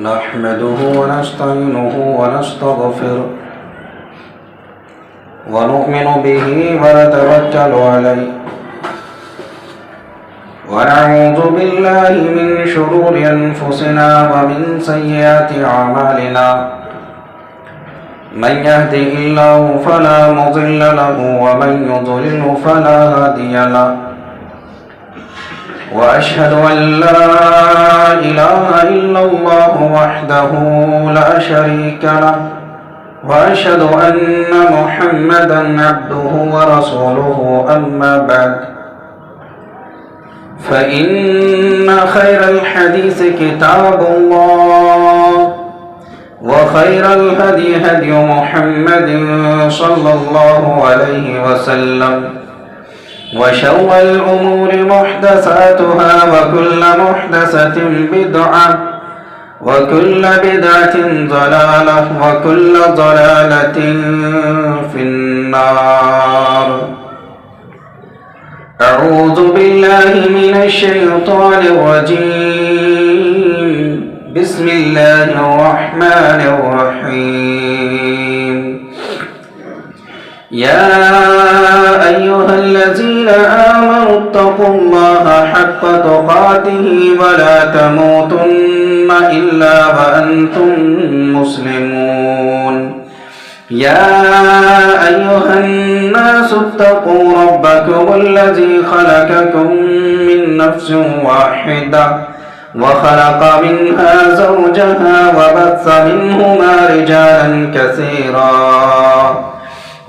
نحمده ونستعينه ونستغفره ونؤمن به ونتوكل عليه ونعوذ بالله من شرور أنفسنا ومن سيئات أعمالنا من يهده الله فلا مضل له ومن يضلل فلا هادي له وأشهد أن لا إله إلا الله وحده لا شريك له وأشهد أن محمدا عبده ورسوله أما بعد فإن خير الحديث كتاب الله وخير الهدي هدي محمد صلى الله عليه وسلم وشر الأمور محدثاتها وكل محدثة بدعة وكل بدعة ضلالة وكل ضلالة في النار. أعوذ بالله من الشيطان الرجيم. بسم الله الرحمن الرحيم. يا أيها الذين آمنوا اتقوا الله حق تقاته ولا تموتن إلا وأنتم مسلمون. يا أيها الناس اتقوا ربكم الذي خلقكم من نفس واحدة وخلق منها زوجها وبث منهما رجالا كثيرا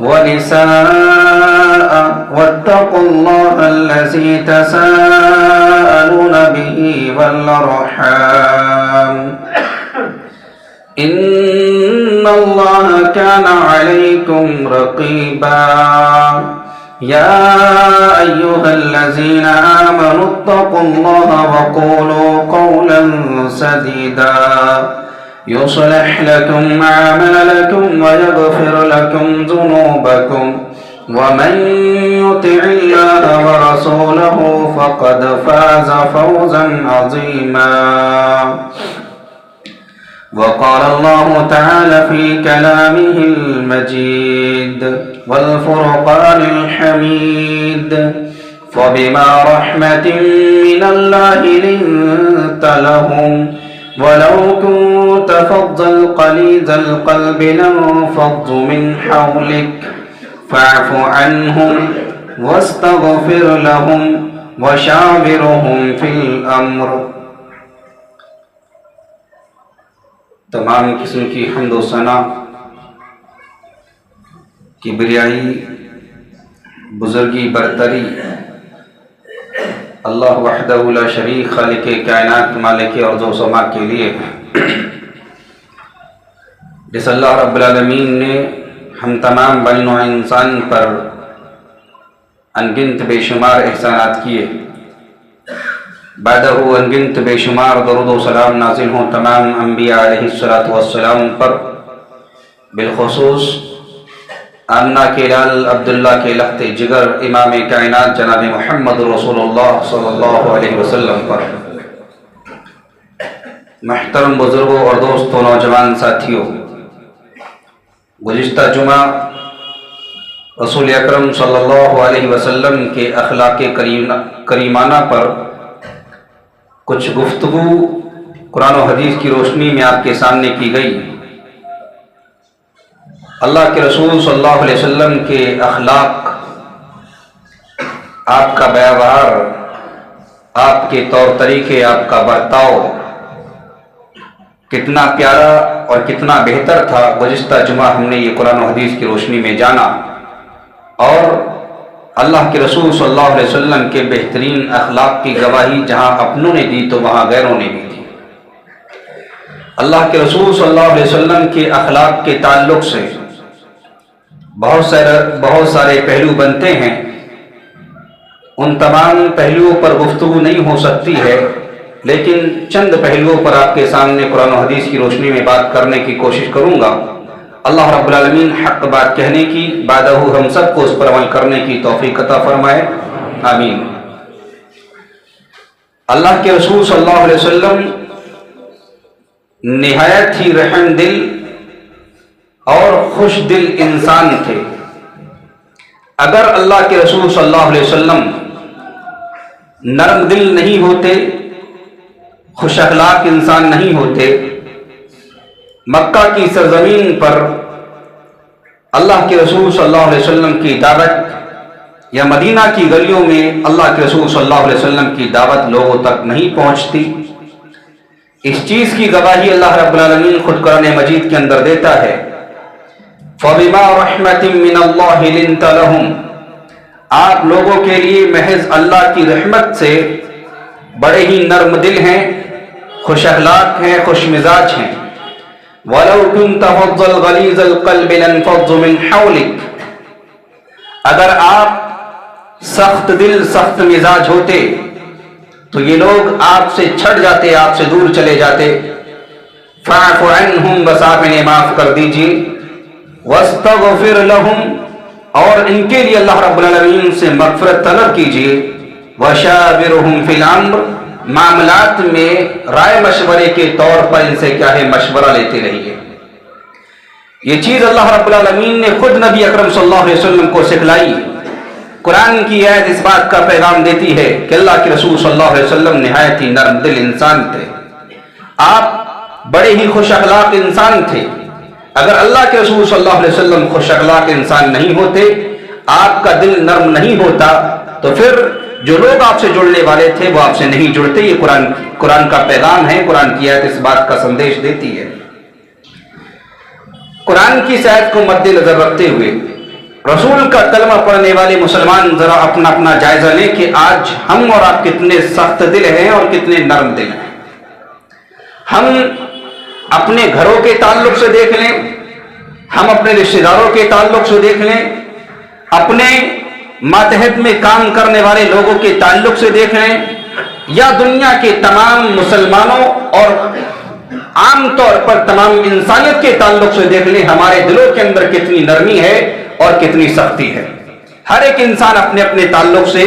ونساء واتقوا الله الذي تساءلون به والأرحام إن الله كان عليكم رقيبا. يا أيها الذين آمنوا اتقوا الله وقولوا قولا سديدا يصلح لكم أعمالكم ويغفر لكم ذنوبكم ومن يطع الله ورسوله فقد فاز فوزا عظيما. وقال الله تعالى في كلامه المجيد والفرقان الحميد فبما رحمة من الله لنت لهم ولو كنت فظا غليظ القلب لانفضوا من حولك فاعف عنهم واستغفر لهم وشاورهم في الأمر. تمام قسم کی حمد و ثنا کبریائی بزرگی برتری اللہ وحدہ لا شریک خالق کائنات مالک ارض و سما کے لیے جس اللہ رب العالمین نے ہم تمام بنی نوع انسان پر انگنت بے شمار احسانات کیے، بعدہ انگنت بے شمار درود و سلام نازل ہوں تمام انبیاء علیہ السلام پر، بالخصوص آمنہ کے لال عبداللہ کے لخت جگر امام کائنات جناب محمد رسول اللہ صلی اللہ علیہ وسلم پر. محترم بزرگوں اور دوستوں، نوجوان ساتھیوں، گزشتہ جمعہ رسول اکرم صلی اللہ علیہ وسلم کے اخلاق کریمانہ پر کچھ گفتگو قرآن و حدیث کی روشنی میں آپ کے سامنے کی گئی. اللہ کے رسول صلی اللہ علیہ وسلم کے اخلاق، آپ کا بیان، آپ کے طور طریقے، آپ کا برتاؤ کتنا پیارا اور کتنا بہتر تھا. گزشتہ جمعہ ہم نے یہ قرآن و حدیث کی روشنی میں جانا اور اللہ کے رسول صلی اللہ علیہ وسلم کے بہترین اخلاق کی گواہی جہاں اپنوں نے دی تو وہاں غیروں نے بھی دی. اللہ کے رسول صلی اللہ علیہ وسلم کے اخلاق کے تعلق سے بہت سارے پہلو بنتے ہیں. ان تمام پہلوؤں پر گفتگو نہیں ہو سکتی ہے، لیکن چند پہلوؤں پر آپ کے سامنے قرآن و حدیث کی روشنی میں بات کرنے کی کوشش کروں گا. اللہ رب العالمین حق بات کہنے کی، بعدہ ہم سب کو اس پر عمل کرنے کی توفیق عطا فرمائے، آمین. اللہ کے رسول صلی اللہ علیہ وسلم نہایت ہی رحم دل اور خوش دل انسان تھے۔ اگر اللہ کے رسول صلی اللہ علیہ وسلم نرم دل نہیں ہوتے، خوش اخلاق انسان نہیں ہوتے، مکہ کی سرزمین پر اللہ کے رسول صلی اللہ علیہ وسلم کی دعوت یا مدینہ کی گلیوں میں اللہ کے رسول صلی اللہ علیہ وسلم کی دعوت لوگوں تک نہیں پہنچتی۔ اس چیز کی گواہی اللہ رب العالمین خود قرآن مجید کے اندر دیتا ہے، فَبِمَا رَحْمَةٍ مِّنَ اللَّهِ لِنْتَ لَهُمْ، آپ لوگوں کے لیے محض اللہ کی رحمت سے بڑے ہی نرم دل ہیں، خوش اخلاق ہیں، خوش مزاج ہیں۔ وَلَوْ كُنْتَ فَظًّا غَلِيظَ الْقَلْبِ لَانفَضُّوا مِنْ حَوْلِكَ، اگر آپ سخت دل سخت مزاج ہوتے تو یہ لوگ آپ سے چھٹ جاتے، آپ سے دور چلے جاتے۔ فَاعْفُ عَنْهُمْ، بس آپ انہیں معاف کر دیجیے۔ وَاسْتَغْفِرْ لَهُمْ، اور ان کے لیے اللہ رب العالمین سے مغفرت طلب کیجیے۔ وَشَاوِرْهُمْ فِي الْأَمْرِ، معاملات میں رائے مشورے کے طور پر ان سے کیا ہے مشورہ لیتے رہیے۔ یہ چیز اللہ رب العالمین نے خود نبی اکرم صلی اللہ علیہ وسلم کو سکھلائی۔ قرآن کی آیت اس بات کا پیغام دیتی ہے کہ اللہ کے رسول صلی اللہ علیہ وسلم نہایت ہی نرم دل انسان تھے، آپ بڑے ہی خوش اخلاق انسان تھے۔ اگر اللہ کے رسول صلی اللہ علیہ وسلم خوش اخلاق انسان نہیں ہوتے، آپ کا دل نرم نہیں ہوتا، تو پھر جو لوگ آپ سے جڑنے والے تھے وہ آپ سے نہیں جڑتے۔ یہ قرآن کا پیغام ہے، قرآن کی آیت اس بات کا سندیش دیتی ہے۔ قرآن کی آیت کو مد نظر رکھتے ہوئے رسول کا کلمہ پڑھنے والے مسلمان ذرا اپنا اپنا جائزہ لیں کہ آج ہم اور آپ کتنے سخت دل ہیں اور کتنے نرم دل ہیں۔ ہم اپنے گھروں کے تعلق سے دیکھ لیں، ہم اپنے رشتہ داروں کے تعلق سے دیکھ لیں، اپنے ماتحت میں کام کرنے والے لوگوں کے تعلق سے دیکھ لیں، یا دنیا کے تمام مسلمانوں اور عام طور پر تمام انسانیت کے تعلق سے دیکھ لیں، ہمارے دلوں کے اندر کتنی نرمی ہے اور کتنی سختی ہے۔ ہر ایک انسان اپنے اپنے تعلق سے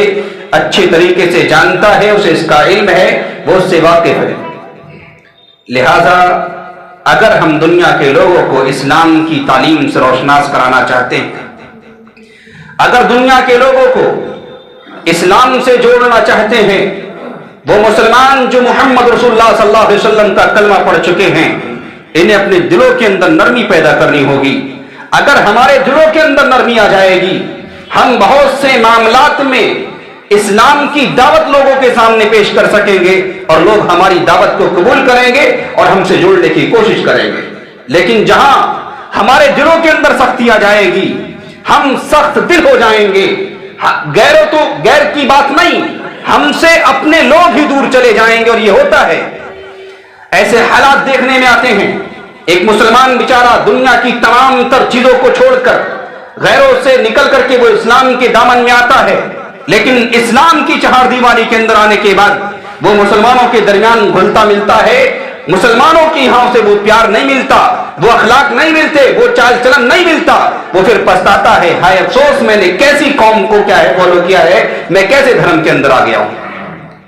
اچھے طریقے سے جانتا ہے، اسے اس کا علم ہے، وہ اس سے واقف ہے۔ لہذا اگر ہم دنیا کے لوگوں کو اسلام کی تعلیم سے روشناس کرانا چاہتے ہیں، اگر دنیا کے لوگوں کو اسلام سے جوڑنا چاہتے ہیں، وہ مسلمان جو محمد رسول اللہ صلی اللہ علیہ وسلم کا کلمہ پڑھ چکے ہیں، انہیں اپنے دلوں کے اندر نرمی پیدا کرنی ہوگی۔ اگر ہمارے دلوں کے اندر نرمی آ جائے گی، ہم بہت سے معاملات میں اسلام کی دعوت لوگوں کے سامنے پیش کر سکیں گے اور لوگ ہماری دعوت کو قبول کریں گے اور ہم سے جڑنے کی کوشش کریں گے۔ لیکن جہاں ہمارے دلوں کے اندر سختی آ جائے گی، ہم سخت دل ہو جائیں گے، غیر کی بات نہیں، ہم سے اپنے لوگ ہی دور چلے جائیں گے، اور یہ ہوتا ہے۔ ایسے حالات دیکھنے میں آتے ہیں، ایک مسلمان بیچارہ دنیا کی تمام تر چیزوں کو چھوڑ کر غیروں سے نکل کر کے وہ اسلام کے دامن میں آتا ہے، لیکن اسلام کی چہار دیواری کے اندر آنے کے بعد وہ مسلمانوں کے درمیان گھلتا ملتا ہے، مسلمانوں کی یہاں سے وہ پیار نہیں ملتا، وہ اخلاق نہیں ملتے، وہ چال چلن نہیں ملتا، وہ پھر پچھتاتا ہے، ہائے افسوس میں نے کیسی قوم کو کیا ہے فالو کیا ہے، میں کیسے دھرم کے اندر آ گیا ہوں۔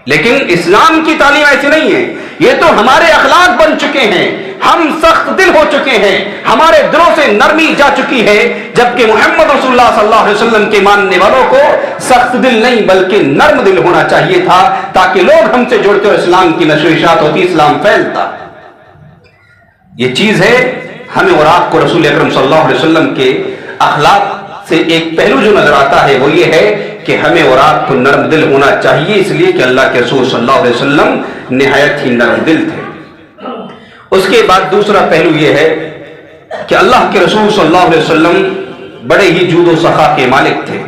لیکن اسلام کی تعلیم ایسی نہیں ہے، یہ تو ہمارے اخلاق بن چکے ہیں، ہم سخت دل ہو چکے ہیں، ہمارے دلوں سے نرمی جا چکی ہے، جبکہ محمد رسول اللہ صلی اللہ علیہ وسلم کے ماننے والوں کو سخت دل نہیں بلکہ نرم دل ہونا چاہیے تھا، تاکہ لوگ ہم سے جڑتے اور اسلام کی نشر و اشاعت ہوتی، اسلام پھیلتا۔ یہ چیز ہے، ہمیں اور آپ کو رسول اکرم صلی اللہ علیہ وسلم کے اخلاق سے ایک پہلو جو نظر آتا ہے وہ یہ ہے کہ ہمیں اور آپ کو نرم دل ہونا چاہیے، اس لیے کہ اللہ کے رسول صلی اللہ علیہ وسلم نہایت ہی نرم دل تھے۔ اس کے بعد دوسرا پہلو یہ ہے کہ اللہ کے رسول صلی اللہ علیہ وسلم بڑے ہی جود و سخا کے مالک تھے،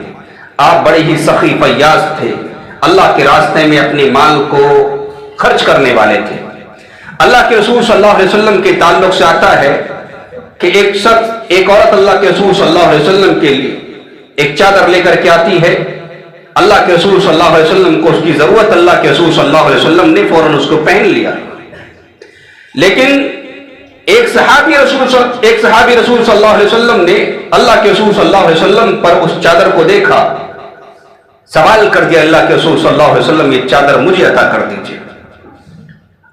آپ بڑے ہی سخی فیاض تھے، اللہ کے راستے میں اپنے مال کو خرچ کرنے والے تھے۔ اللہ کے رسول صلی اللہ علیہ وسلم کے تعلق سے آتا ہے کہ ایک عورت اللہ کے رسول صلی اللہ علیہ وسلم کے لیے ایک چادر لے کر کے آتی ہے، اللہ کے رسول صلی اللہ علیہ وسلم کو اس کی ضرورت، اللہ کے رسول صلی اللہ علیہ وسلم نے فوراً اس کو پہن لیا، لیکن ایک صحابی رسول صلی اللہ علیہ وسلم نے اللہ کے رسول صلی اللہ علیہ وسلم پر اس چادر کو دیکھا، سوال کر دیا، اللہ کے رسول صلی اللہ علیہ وسلم یہ چادر مجھے عطا کر دیجیے۔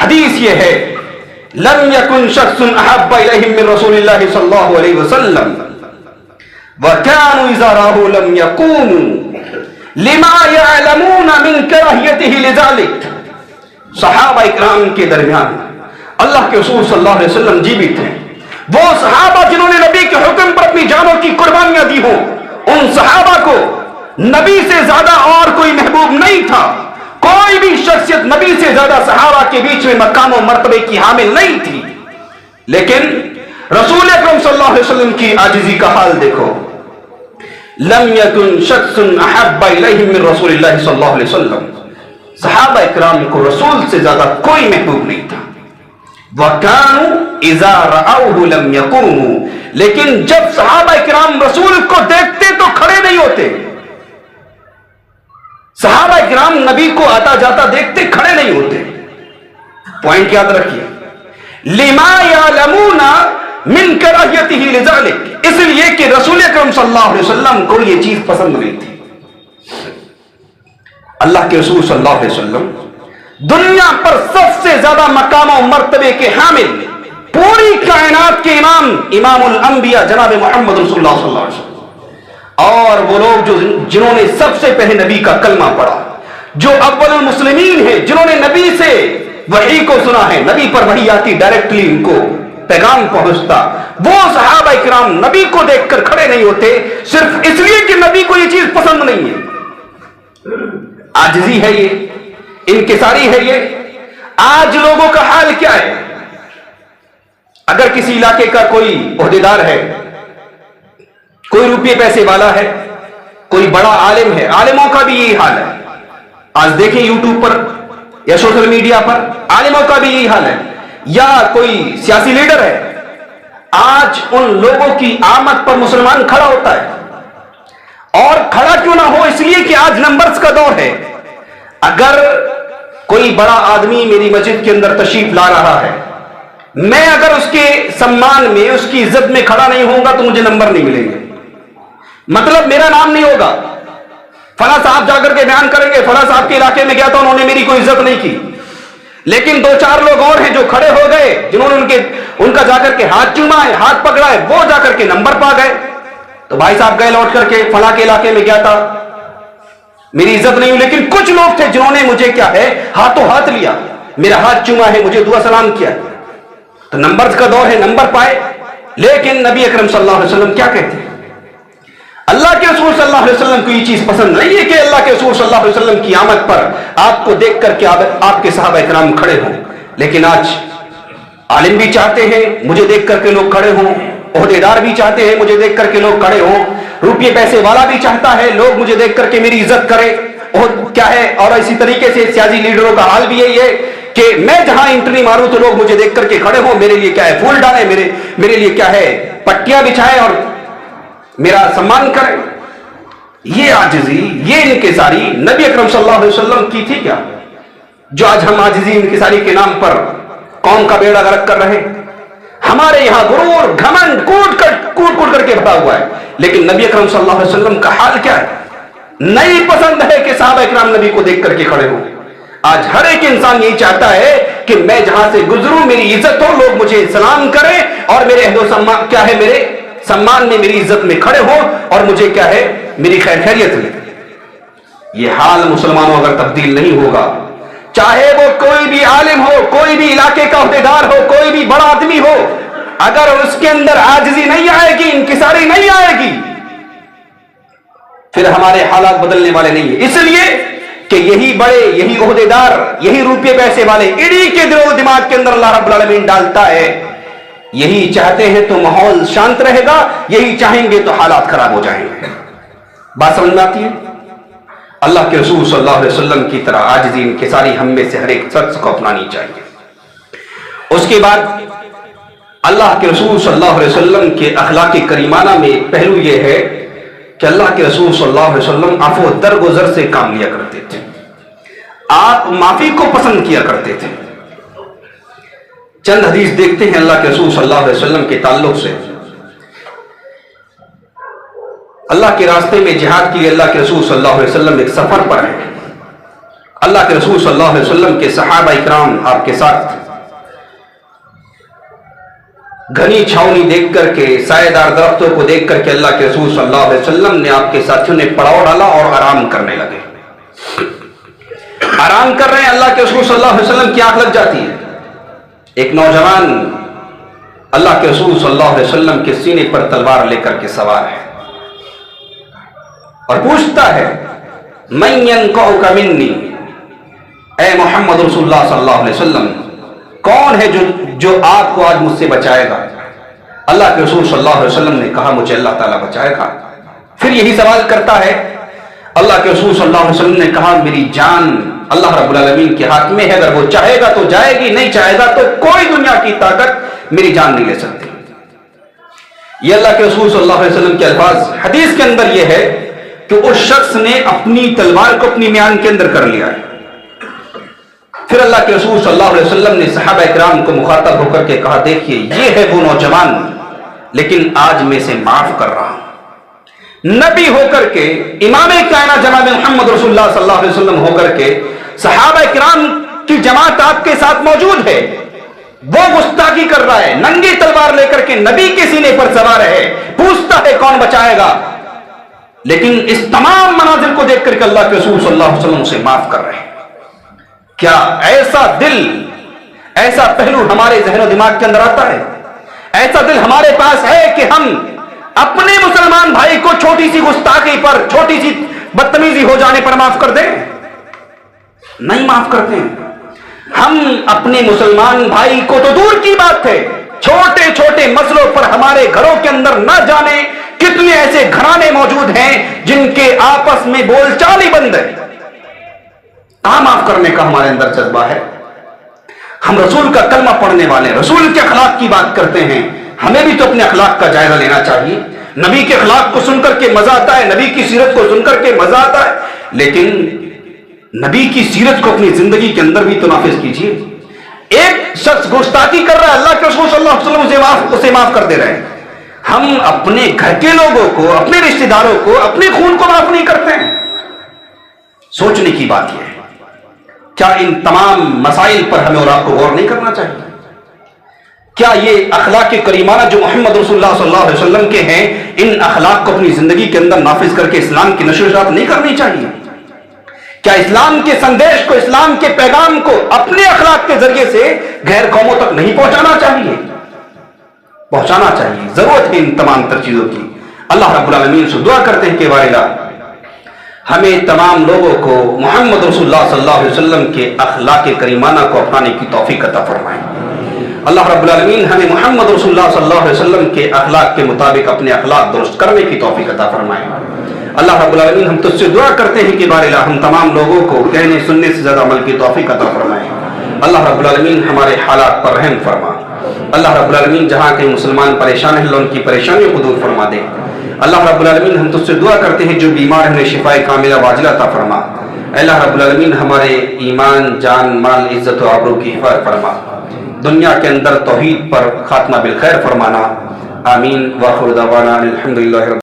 حدیث یہ ہے لم یکن شخص احب الیہم من رسول اللہ صلی اللہ علیہ وسلم وكانوا اذا راہوا لم يقوموا لما يعلمون من کراہیتہ لذلك. صحابہ اکرام کے درمیان اللہ کے رسول صلی اللہ علیہ وسلم جیوت ہیں. وہ صحابہ جنہوں نے نبی کے حکم پر اپنی جانوں کی قربانیاں دی ہوں، ان صحابہ کو نبی سے زیادہ اور کوئی محبوب نہیں تھا. کوئی بھی شخصیت نبی سے زیادہ صحابہ کے بیچ میں مقام و مرتبے کی حامل نہیں تھی. لیکن رسول اکرم صلی اللہ علیہ وسلم کی عاجزی کا حال دیکھو. لم یکن شخص احب الیہم من رسول اللہ صلی اللہ علیہ وسلم. صحابہ اکرام کو رسول سے زیادہ کوئی محبوب نہیں تھا. وَكَانُوا إِذَا رَأَوْهُ لَمْ يَقُومُوا. لیکن جب صحابہ اکرام رسول کو دیکھتے تو کھڑے نہیں ہوتے. صحابہ اکرام نبی کو آتا جاتا دیکھتے کھڑے نہیں ہوتے. پوائنٹ یاد رکھیے. لِمَا يَعْلَمُونَ مِنْ كَرَاهِيَتِهِ لِذَلِكَ. اس لیے کہ رسول اکرم صلی اللہ علیہ وسلم کو یہ چیز پسند نہیں تھی. اللہ کے رسول صلی اللہ علیہ وسلم دنیا پر سب سے زیادہ مقام و مرتبے کے حامل، پوری کائنات کے امام، امام الانبیاء جناب محمد رسول اللہ صلی اللہ علیہ وسلم، اور وہ لوگ جنہوں نے سب سے پہلے نبی کا کلمہ پڑھا، جو اول المسلمین ہیں، جنہوں نے نبی سے وحی کو سنا ہے، نبی پر وحی آتی ڈائریکٹلی ان کو پیغام پہنچتا، وہ صحابہ اکرام نبی کو دیکھ کر کھڑے نہیں ہوتے صرف اس لیے کہ نبی کو یہ چیز پسند نہیں ہے. عاجزی ہے یہ، انکساری ہے یہ. آج لوگوں کا حال کیا ہے؟ اگر کسی علاقے کا کوئی عہدیدار ہے، کوئی روپے پیسے والا ہے، کوئی بڑا عالم ہے، عالموں کا بھی یہی حال ہے. آج دیکھیں یوٹیوب پر یا سوشل میڈیا پر عالموں کا بھی یہی حال ہے. یا کوئی سیاسی لیڈر ہے، آج ان لوگوں کی آمد پر مسلمان کھڑا ہوتا ہے. اور کھڑا کیوں نہ ہو؟ اس لیے کہ آج نمبرز کا دور ہے. اگر کوئی بڑا آدمی میری مسجد کے اندر تشریف لا رہا ہے، میں اگر اس کے سمان میں، اس کی عزت میں کھڑا نہیں ہوں گا تو مجھے نمبر نہیں ملیں گے. مطلب میرا نام نہیں ہوگا. فلاں صاحب جا کر کے بیان کریں گے فلاں صاحب کے علاقے میں گیا تھا، انہوں نے میری کوئی عزت نہیں کی. لیکن دو چار لوگ اور ہیں جو کھڑے ہو گئے، جنہوں نے ان کا جا کر کے ہاتھ چوما ہے، ہاتھ پکڑا ہے، وہ جا کر کے نمبر پا گئے. تو بھائی صاحب گئے لوٹ کر کے فلاں کے علاقے میں گیا تھا، میری عزت نہیں ہوئی. لیکن کچھ لوگ تھے جنہوں نے مجھے کیا ہے ہاتھوں ہاتھ لیا، میرا ہاتھ چوما ہے، مجھے دعا سلام کیا. تو نمبرز کا دور ہے، نمبر پائے. لیکن نبی اکرم صلی اللہ علیہ وسلم کیا کہتے ہیں؟ اللہ کے رسول صلی اللہ علیہ وسلم کو یہ چیز پسند نہیں ہے کہ اللہ کے رسول صلی اللہ علیہ وسلم کی آمد پر آپ کو دیکھ کر کے آپ کے صحابہ اکرام کھڑے ہوں. لیکن آج عالم بھی چاہتے ہیں مجھے دیکھ کر کے لوگ کھڑے ہوں، عہدیدار بھی چاہتے ہیں مجھے دیکھ کر کے لوگ کھڑے ہوں، روپیے پیسے والا بھی چاہتا ہے لوگ مجھے دیکھ کر کے میری عزت کرے. اور کیا ہے، اور اسی طریقے سے سیاسی لیڈروں کا حال بھی یہی ہے کہ میں جہاں انٹری ماروں تو لوگ مجھے دیکھ کر کے کھڑے ہوں، میرے لیے کیا ہے پھول ڈالے، میرے لیے کیا ہے پٹیاں بچھائے اور میرا سمان کرے. یہ عاجزی، یہ انکساری نبی اکرم صلی اللہ علیہ وسلم کی تھی کیا؟ جو آج ہم عاجزی انکساری کے نام پر قوم کا بیڑا غرق کر رہے. ہمارے یہاں غرور، گھمنڈ کوٹ کر کے بھرا ہوا ہے. لیکن نبی اکرم صلی اللہ علیہ وسلم کا حال کیا ہے؟ نہیں پسند ہے کہ صحابہ اکرام نبی کو دیکھ کر کے کھڑے ہوں. آج ہر ایک انسان یہی چاہتا ہے کہ میں جہاں سے گزروں میری عزت ہو، لوگ مجھے سلام کریں اور میرے عہد و سمان کیا ہے، میرے سمان میں میری عزت میں کھڑے ہو اور مجھے کیا ہے میری خیر خیریت ملے. یہ حال مسلمانوں اگر تبدیل نہیں ہوگا، چاہے وہ کوئی بھی عالم ہو، کوئی بھی علاقے کا عہدیدار ہو، کوئی بھی بڑا آدمی ہو، اگر اس کے اندر عاجزی نہیں آئے گی، انکساری نہیں آئے گی، پھر ہمارے حالات بدلنے والے نہیں ہیں. اس لیے کہ یہی بڑے، یہی عہدیدار، یہی روپے پیسے والے انہی کے دل و دماغ کے اندر اللہ رب العالمین ڈالتا ہے. یہی چاہتے ہیں تو ماحول شانت رہے گا، یہی چاہیں گے تو حالات خراب ہو جائیں گے. بات سمجھ میں آتی ہے؟ اللہ کے رسول صلی اللہ علیہ وسلم کی طرح عاجزی انکساری ہم میں سے ہر ایک شخص کو اپنانی چاہیے. اس کے بعد اللہ کے رسول صلی اللہ علیہ وسلم کے اخلاق کریمانہ میں ایک پہلو یہ ہے کہ اللہ کے رسول صلی اللہ علیہ وسلم عفو درگزر سے کام لیا کرتے تھے. آپ معافی کو پسند کیا کرتے تھے. چند حدیث دیکھتے ہیں اللہ کے رسول صلی اللہ علیہ وسلم کے تعلق سے. اللہ کے راستے میں جہاد کے لیے اللہ کے رسول صلی اللہ علیہ وسلم ایک سفر پر ہیں. اللہ کے رسول صلی اللہ علیہ وسلم کے صحابہ اکرام آپ کے ساتھ گھنی چھاؤنی دیکھ کر کے، سایہ دار درختوں کو دیکھ کر کے اللہ کے رسول صلی اللہ علیہ وسلم نے آپ کے ساتھیوں نے پڑاؤ ڈالا اور آرام کرنے لگے. آرام کر رہے ہیں، اللہ کے رسول صلی اللہ علیہ وسلم کی آنکھ لگ جاتی ہے. ایک نوجوان اللہ کے رسول صلی اللہ علیہ وسلم کے سینے پر تلوار لے کر کے سوار ہے اور پوچھتا ہے من ينقعك مني، اے محمد رسول اللہ صلی اللہ علیہ وسلم، کون ہے جو آپ کو آج مجھ سے بچائے گا؟ اللہ کے رسول صلی اللہ علیہ وسلم نے کہا مجھے اللہ تعالیٰ بچائے گا. پھر یہی سوال کرتا ہے، اللہ کے رسول صلی اللہ علیہ وسلم نے کہا میری جان اللہ رب العالمین کے ہاتھ میں ہے، اگر وہ چاہے گا تو جائے گی، نہیں چاہے گا تو کوئی دنیا کی طاقت میری جان نہیں لے سکتی. یہ اللہ کے رسول صلی اللہ علیہ وسلم کے الفاظ. حدیث کے اندر یہ ہے کہ اس شخص نے اپنی تلوار کو اپنی میان کے اندر کر لیا ہے. پھر اللہ کے رسول صلی اللہ علیہ وسلم نے صحابہ اکرام کو مخاطب ہو کر کے کہا دیکھیے یہ ہے وہ نوجوان، لیکن آج میں اسے معاف کر رہا ہوں. نبی ہو کر کے، امام کائنات جناب محمد رسول اللہ صلی اللہ علیہ وسلم ہو کر کے صحابہ اکرام کی جماعت آپ کے ساتھ موجود ہے، وہ گستاخی کر رہا ہے، ننگی تلوار لے کر کے نبی کے سینے پر سوار ہے، پوچھتا ہے کون بچائے گا. لیکن اس تمام مناظر کو دیکھ کر کے اللہ کے رسول صلی اللہ علیہ وسلم اسے معاف کر رہے ہیں. کیا ایسا دل، ایسا پہلو ہمارے ذہن و دماغ کے اندر آتا ہے؟ ایسا دل ہمارے پاس ہے کہ ہم اپنے مسلمان بھائی کو چھوٹی سی گستاخی پر، چھوٹی سی بدتمیزی ہو جانے پر معاف کر دیں؟ نہیں معاف کرتے ہیں. ہم اپنے مسلمان بھائی کو تو دور کی بات ہے، چھوٹے چھوٹے مسئلوں پر ہمارے گھروں کے اندر نہ جانے کتنے ایسے گھرانے موجود ہیں جن کے آپس میں بول چال ہی بند ہے. کہاں معاف کرنے کا ہمارے اندر جذبہ ہے؟ ہم رسول کا کلمہ پڑھنے والے، رسول کے اخلاق کی بات کرتے ہیں، ہمیں بھی تو اپنے اخلاق کا جائزہ لینا چاہیے. نبی کے اخلاق کو سن کر کے مزہ آتا ہے، نبی کی سیرت کو سن کر کے مزہ آتا ہے، لیکن نبی کی سیرت کو اپنی زندگی کے اندر بھی تو نافذ کیجیے. ایک شخص گستاخی کر رہا ہے، اللہ کے رسول صلی اللہ علیہ وسلم اسے معاف کر دے رہے ہیں. ہم اپنے گھر کے لوگوں کو، اپنے رشتہ داروں کو، اپنے خون کو معاف نہیں کرتے ہیں. سوچنے کی بات یہ ہے، کیا ان تمام مسائل پر ہمیں اور آپ کو غور نہیں کرنا چاہیے؟ کیا یہ اخلاق کریمانہ جو محمد رسول اللہ صلی اللہ علیہ وسلم کے ہیں، ان اخلاق کو اپنی زندگی کے اندر نافذ کر کے اسلام کی نشر و اشاعت نہیں کرنی چاہیے؟ کیا اسلام کے سندیش کو، اسلام کے پیغام کو اپنے اخلاق کے ذریعے سے غیر قوموں تک نہیں پہنچانا چاہیے؟ پہنچانا چاہیے. ضرورت ہے ان تمام تر چیزوں کی. اللہ رب العالمین سے دعا کرتے ہیں کہ وارلا ہمیں تمام لوگوں کو محمد رسول اللہ صلی اللہ علیہ وسلم کے اخلاق کریمانہ کو اپنانے کی توفیق عطا فرمائے. اللہ رب العالمین ہمیں محمد رسول اللہ صلی اللہ علیہ وسلم کے اخلاق کے مطابق اپنے اخلاق درست کرنے کی توفیق عطا فرمائے. اللہ رب العالمین ہم تجھ سے دعا کرتے ہیں کہ بارلا ہم تمام لوگوں کو کہنے سننے سے زیادہ عمل کی توفیق عطا فرمائے. اللہ رب العالمین ہمارے حالات پر رحم فرما. اللہ رب العالمین جہاں کہیں مسلمان پریشان ہیں ان کی پریشانیوں کو دور فرما دے. اللہ رب العالمین ہم تجھ سے دعا کرتے ہیں جو بیمار ہیں انہیں شفائے کاملہ واجلہ عطا فرما. اللہ رب العالمین ہمارے ایمان، جان، مال، عزت و آبرو کی حفاظت فرما. دنیا کے اندر توحید پر خاتمہ بالخیر فرمانا. آمین. وآخر دعوانا الحمدللہ.